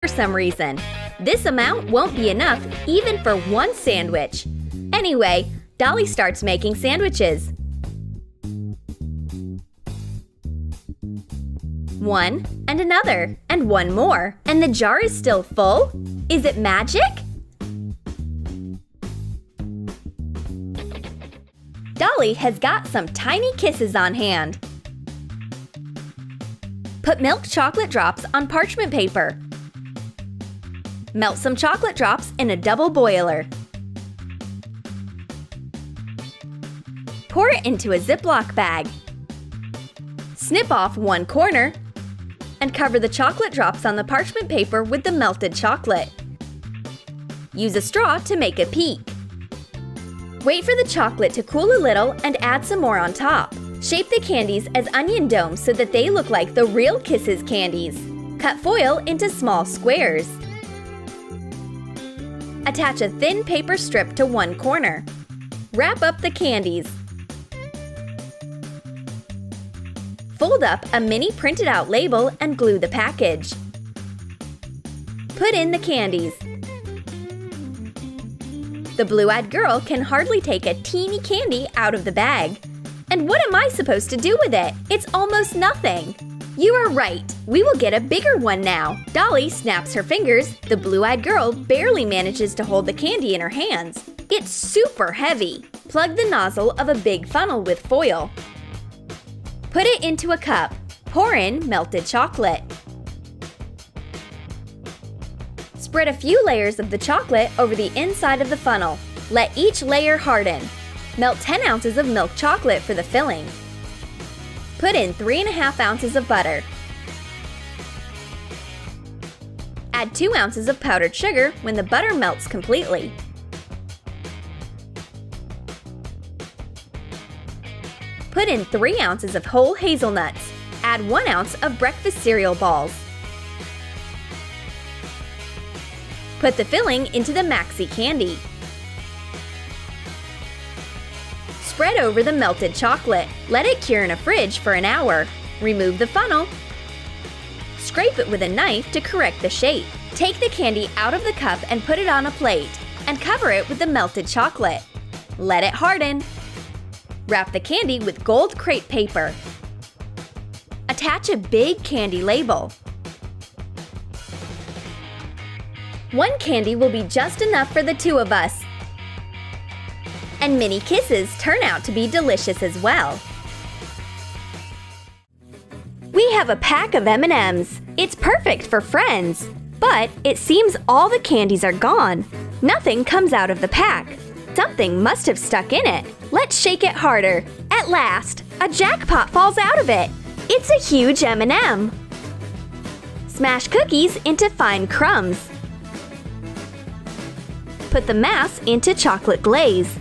for some reason. This amount won't be enough even for one sandwich. Anyway, Dolly starts making sandwiches. One, and another, and one more. And the jar is still full? Is it magic? Dolly has got some tiny kisses on hand. Put milk chocolate drops on parchment paper. Melt some chocolate drops in a double boiler. Pour it into a Ziploc bag. Snip off one corner and cover the chocolate drops on the parchment paper with the melted chocolate. Use a straw to make a peak. Wait for the chocolate to cool a little and add some more on top. Shape the candies as onion domes so that they look like the real Kisses candies. Cut foil into small squares. Attach a thin paper strip to one corner. Wrap up the candies. Fold up a mini printed out label and glue the package. Put in the candies. The blue-eyed girl can hardly take a teeny candy out of the bag. And what am I supposed to do with it? It's almost nothing. You are right. We will get a bigger one now. Dolly snaps her fingers. The blue-eyed girl barely manages to hold the candy in her hands. It's super heavy. Plug the nozzle of a big funnel with foil. Put it into a cup. Pour in melted chocolate. Spread a few layers of the chocolate over the inside of the funnel. Let each layer harden. Melt 10 ounces of milk chocolate for the filling. Put in 3½ ounces of butter. Add 2 ounces of powdered sugar when the butter melts completely. Put in 3 ounces of whole hazelnuts. Add 1 ounce of breakfast cereal balls. Put the filling into the maxi candy. Spread over the melted chocolate. Let it cure in a fridge for an hour. Remove the funnel. Scrape it with a knife to correct the shape. Take the candy out of the cup and put it on a plate, and cover it with the melted chocolate. Let it harden. Wrap the candy with gold crepe paper. Attach a big candy label. One candy will be just enough for the two of us. And mini kisses turn out to be delicious as well. We have a pack of M&Ms. It's perfect for friends. But it seems all the candies are gone. Nothing comes out of the pack. Something must have stuck in it. Let's shake it harder. At last, a jackpot falls out of it. It's a huge M&M. Smash cookies into fine crumbs. Put the mass into chocolate glaze.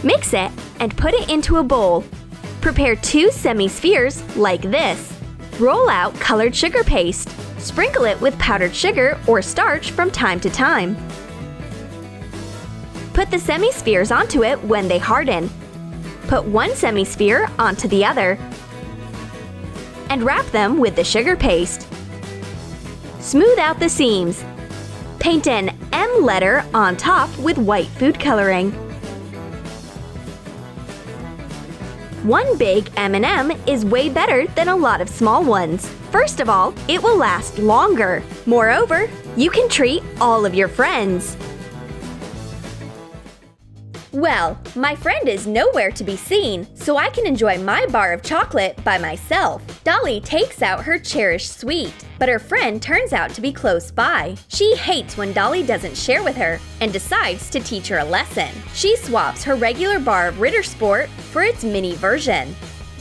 Mix it and put it into a bowl. Prepare 2 semi-spheres like this. Roll out colored sugar paste. Sprinkle it with powdered sugar or starch from time to time. Put the semi-spheres onto it when they harden. Put one semi-sphere onto the other. And wrap them with the sugar paste. Smooth out the seams. Paint an M letter on top with white food coloring. One big M&M is way better than a lot of small ones. First of all, it will last longer. Moreover, you can treat all of your friends. Well, my friend is nowhere to be seen, so I can enjoy my bar of chocolate by myself. Dolly takes out her cherished sweet, but her friend turns out to be close by. She hates when Dolly doesn't share with her and decides to teach her a lesson. She swaps her regular bar of Ritter Sport for its mini version.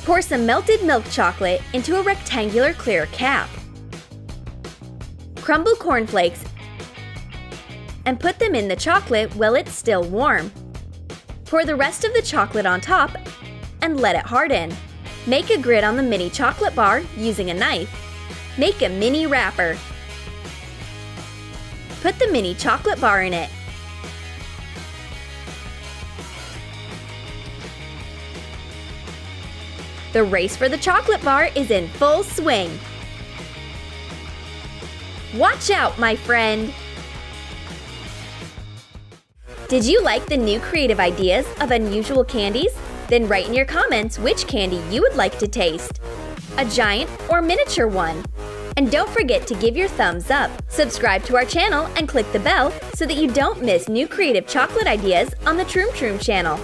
Pour some melted milk chocolate into a rectangular clear cap. Crumble cornflakes and put them in the chocolate while it's still warm. Pour the rest of the chocolate on top and let it harden. Make a grid on the mini chocolate bar using a knife. Make a mini wrapper. Put the mini chocolate bar in it. The race for the chocolate bar is in full swing. Watch out, my friend! Did you like the new creative ideas of unusual candies? Then write in your comments which candy you would like to taste. A giant or miniature one. And don't forget to give your thumbs up. Subscribe to our channel and click the bell so that you don't miss new creative chocolate ideas on the Troom Troom channel.